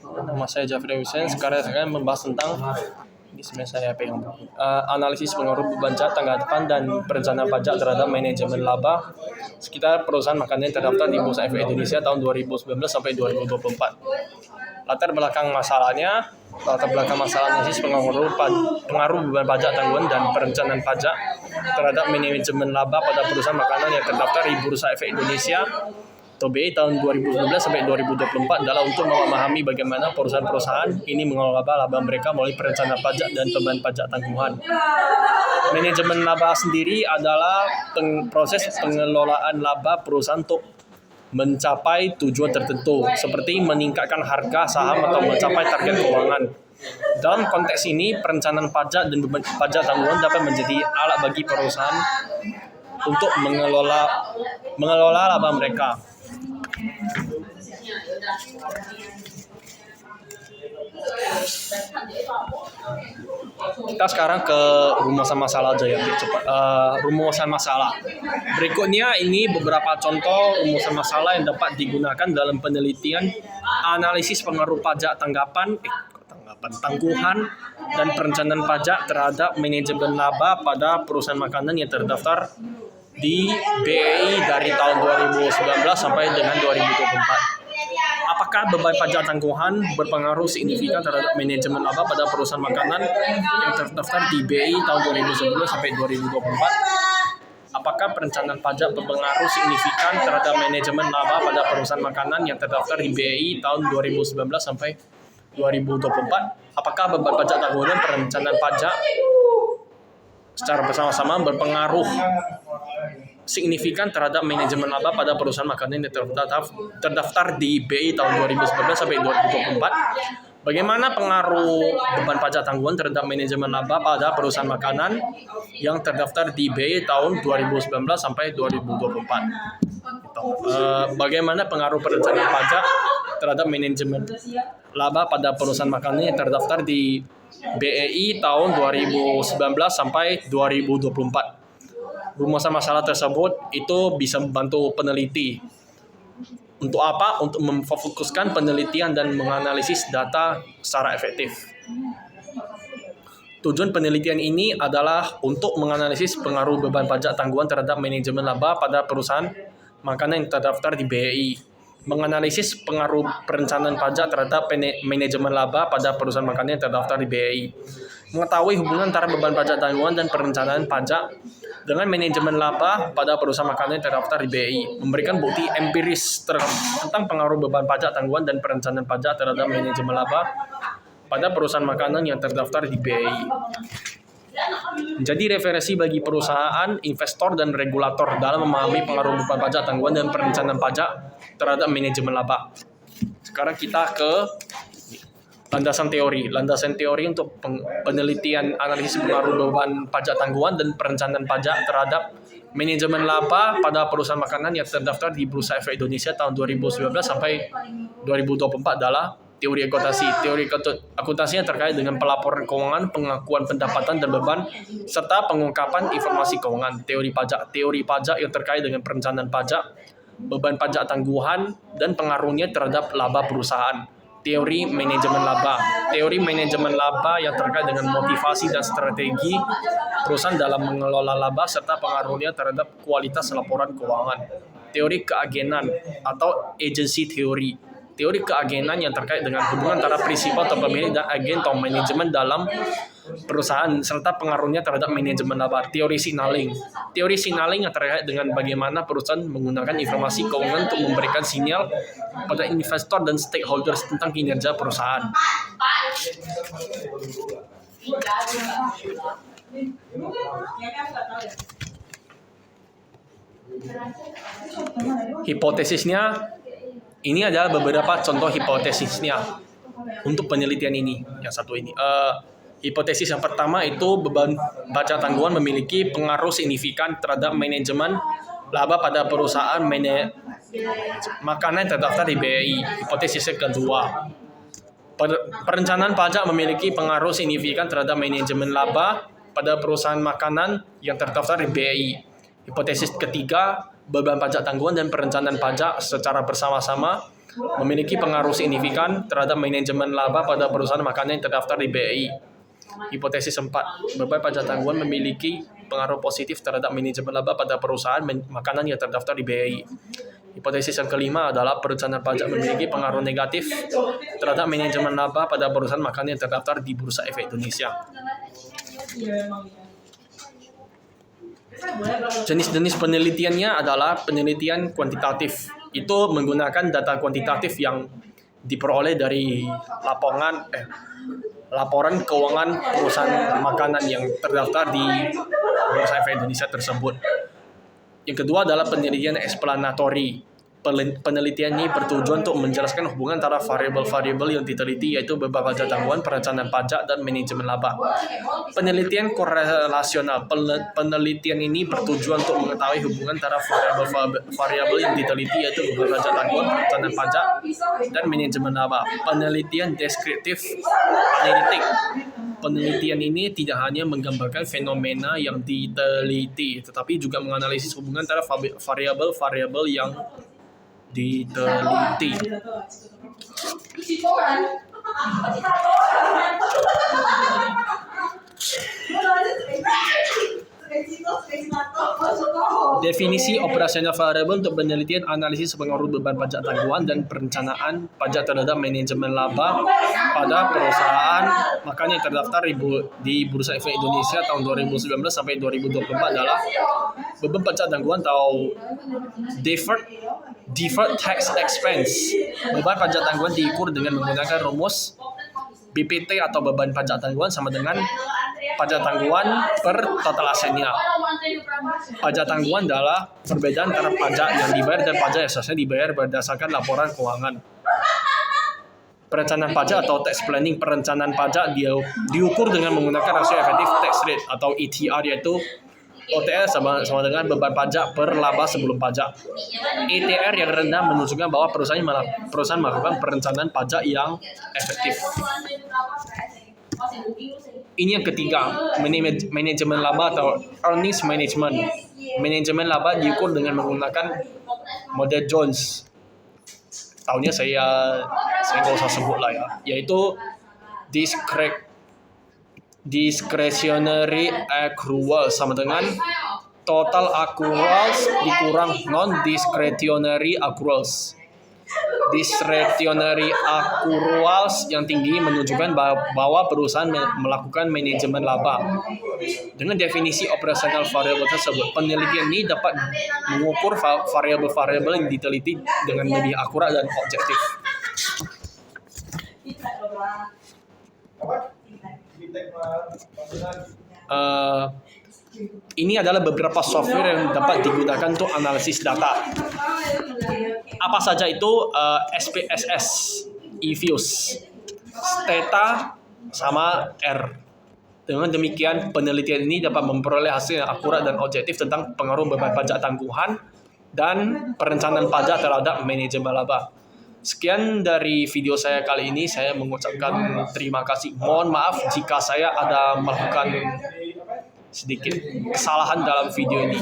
Nama saya Jafri Hussein. Sekarang saya akan membahas tentang ini sebenarnya saya pegang analisis pengaruh beban pajak tanggapan dan perencanaan pajak terhadap manajemen laba sekitar perusahaan makanan yang terdaftar di Bursa Efek Indonesia tahun 2019 sampai 2024. Latar belakang masalahnya analisis pengaruh beban pajak tanggungan dan perencanaan pajak terhadap manajemen laba pada perusahaan makanan yang terdaftar di Bursa Efek Indonesia atau BI tahun 2019 sampai 2024 adalah untuk memahami bagaimana perusahaan-perusahaan ini mengelola laba mereka melalui perencanaan pajak dan beban pajak tanggungan. Manajemen laba sendiri adalah proses pengelolaan laba perusahaan untuk mencapai tujuan tertentu, seperti meningkatkan harga saham atau mencapai target keuangan. Dalam konteks ini, perencanaan pajak dan beban pajak tanggungan dapat menjadi alat bagi perusahaan untuk mengelola laba mereka. Kita sekarang ke rumusan masalah aja ya, cepat. Rumusan masalah. Berikutnya ini beberapa contoh rumusan masalah yang dapat digunakan dalam penelitian analisis pengaruh pajak tangguhan dan perencanaan pajak terhadap manajemen laba pada perusahaan makanan yang terdaftar di BEI dari tahun 2019 sampai dengan 2024. Apakah beban pajak tangguhan berpengaruh signifikan terhadap manajemen laba pada perusahaan makanan yang terdaftar di BEI tahun 2011 sampai 2024? Apakah perencanaan pajak berpengaruh signifikan terhadap manajemen laba pada perusahaan makanan yang terdaftar di BEI tahun 2019 sampai 2024? Apakah beban pajak tanggungan dan perencanaan pajak secara bersama-sama berpengaruh signifikan terhadap manajemen laba pada perusahaan makanan yang terdaftar di BI tahun 2019 sampai 2024. Bagaimana pengaruh beban pajak tanggungan terhadap manajemen laba pada perusahaan makanan yang terdaftar di BI tahun 2019 sampai 2024? Bagaimana pengaruh perencanaan pajak terhadap manajemen laba pada perusahaan makanan yang terdaftar di BEI tahun 2019 sampai 2024. Rumusan masalah tersebut itu bisa membantu peneliti. Untuk apa? Untuk memfokuskan penelitian dan menganalisis data secara efektif. Tujuan penelitian ini adalah untuk menganalisis pengaruh beban pajak tanggungan terhadap manajemen laba pada perusahaan makanan yang terdaftar di BEI. Menganalisis pengaruh perencanaan pajak terhadap manajemen laba pada perusahaan makanan yang terdaftar di BEI. Mengetahui hubungan antara beban pajak tanggungan dan perencanaan pajak dengan manajemen laba pada perusahaan makanan yang terdaftar di BEI. Memberikan bukti empiris tentang pengaruh beban pajak tanggungan dan perencanaan pajak terhadap manajemen laba pada perusahaan makanan yang terdaftar di BEI. Menjadi referensi bagi perusahaan, investor, dan regulator dalam memahami pengaruh beban pajak tanggungan dan perencanaan pajak terhadap manajemen laba. Sekarang kita ke landasan teori. Landasan teori untuk penelitian analisis pengaruh beban pajak tanggungan dan perencanaan pajak terhadap manajemen laba pada perusahaan makanan yang terdaftar di Bursa Efek Indonesia tahun 2019 sampai 2024 adalah teori akuntansi. Teori akuntansinya terkait dengan pelaporan keuangan, pengakuan pendapatan dan beban, serta pengungkapan informasi keuangan. Teori pajak yang terkait dengan perencanaan pajak, beban pajak tangguhan, dan pengaruhnya terhadap laba perusahaan. Teori manajemen laba yang terkait dengan motivasi dan strategi perusahaan dalam mengelola laba serta pengaruhnya terhadap kualitas laporan keuangan. Teori keagenan atau agency theory. Teori keagenan yang terkait dengan hubungan antara prinsipal atau pemilik dan agen atau manajemen dalam perusahaan serta pengaruhnya terhadap manajemen laba. Teori signaling yang terkait dengan bagaimana perusahaan menggunakan informasi keuangan untuk memberikan sinyal pada investor dan stakeholders tentang kinerja perusahaan. Hipotesisnya, ini adalah beberapa contoh hipotesisnya untuk penelitian ini. Yang satu ini. Hipotesis yang pertama itu beban pajak tanggungan memiliki pengaruh signifikan terhadap manajemen laba pada perusahaan makanan yang terdaftar di BEI. Hipotesis yang kedua, perencanaan pajak memiliki pengaruh signifikan terhadap manajemen laba pada perusahaan makanan yang terdaftar di BEI. Hipotesis ketiga, beban pajak tanggungan dan perencanaan pajak secara bersama-sama memiliki pengaruh signifikan terhadap manajemen laba pada perusahaan makanan yang terdaftar di BEI. Hipotesis 4. Beban pajak tanggungan memiliki pengaruh positif terhadap manajemen laba pada perusahaan makanan yang terdaftar di BEI. Hipotesis yang kelima adalah perencanaan pajak memiliki pengaruh negatif terhadap manajemen laba pada perusahaan makanan yang terdaftar di Bursa Efek Indonesia. Jenis-jenis penelitiannya adalah penelitian kuantitatif. Itu menggunakan data kuantitatif yang diperoleh dari laporan keuangan perusahaan makanan yang terdaftar di Bursa Efek Indonesia tersebut. Yang kedua adalah penelitian explanatory. Penelitian ini bertujuan untuk menjelaskan hubungan antara variabel-variabel yang diteliti, yaitu beban pajak tanggungan, perencanaan pajak, dan manajemen laba. Penelitian korelasional. Penelitian ini bertujuan untuk mengetahui hubungan antara variabel yang diteliti, yaitu beban pajak tanggungan, perencanaan pajak, dan manajemen laba. Penelitian deskriptif analitik. Penelitian ini tidak hanya menggambarkan fenomena yang diteliti, tetapi juga menganalisis hubungan antara variabel-variabel yang diteliti. Definisi operasional variabel untuk penelitian analisis pengaruh beban pajak tanggungan dan perencanaan pajak terhadap manajemen laba pada perusahaan makanan yang terdaftar di Bursa Efek Indonesia tahun 2019 sampai 2024 adalah beban pajak tanggungan atau deferred tax expense. Beban pajak tanggungan diukur dengan menggunakan rumus BPT atau beban pajak tanggungan sama dengan pajak tanggungan per total asetnya. Pajak tanggungan adalah perbedaan antara pajak yang dibayar dan pajak yang seharusnya dibayar berdasarkan laporan keuangan. Perencanaan pajak atau tax planning. Perencanaan pajak diukur dengan menggunakan rasio efektif tax rate atau ETR, yaitu OTR sama dengan beban pajak per laba sebelum pajak. ETR yang rendah menunjukkan bahwa perusahaan melakukan perencanaan pajak yang efektif. Ini yang ketiga, manajemen laba atau earnings management. Manajemen laba diukur dengan menggunakan model Jones. Tahunnya saya nggak usah sebut lah ya, yaitu discretionary accrual sama dengan total accruals dikurang non-discretionary accruals. Discretionary accruals yang tinggi menunjukkan bahwa perusahaan melakukan manajemen laba. Dengan definisi operasional variabel tersebut, penelitian ini dapat mengukur variabel-variabel yang diteliti dengan lebih akurat dan objektif. Ini adalah beberapa software yang dapat digunakan untuk analisis data. Apa saja itu? SPSS, eViews, Stata, sama R. Dengan demikian, penelitian ini dapat memperoleh hasil yang akurat dan objektif tentang pengaruh beban pajak tanggungan dan perencanaan pajak terhadap manajemen laba. Sekian dari video saya kali ini. Saya mengucapkan terima kasih. Mohon maaf jika saya ada melakukan sedikit kesalahan dalam video ini.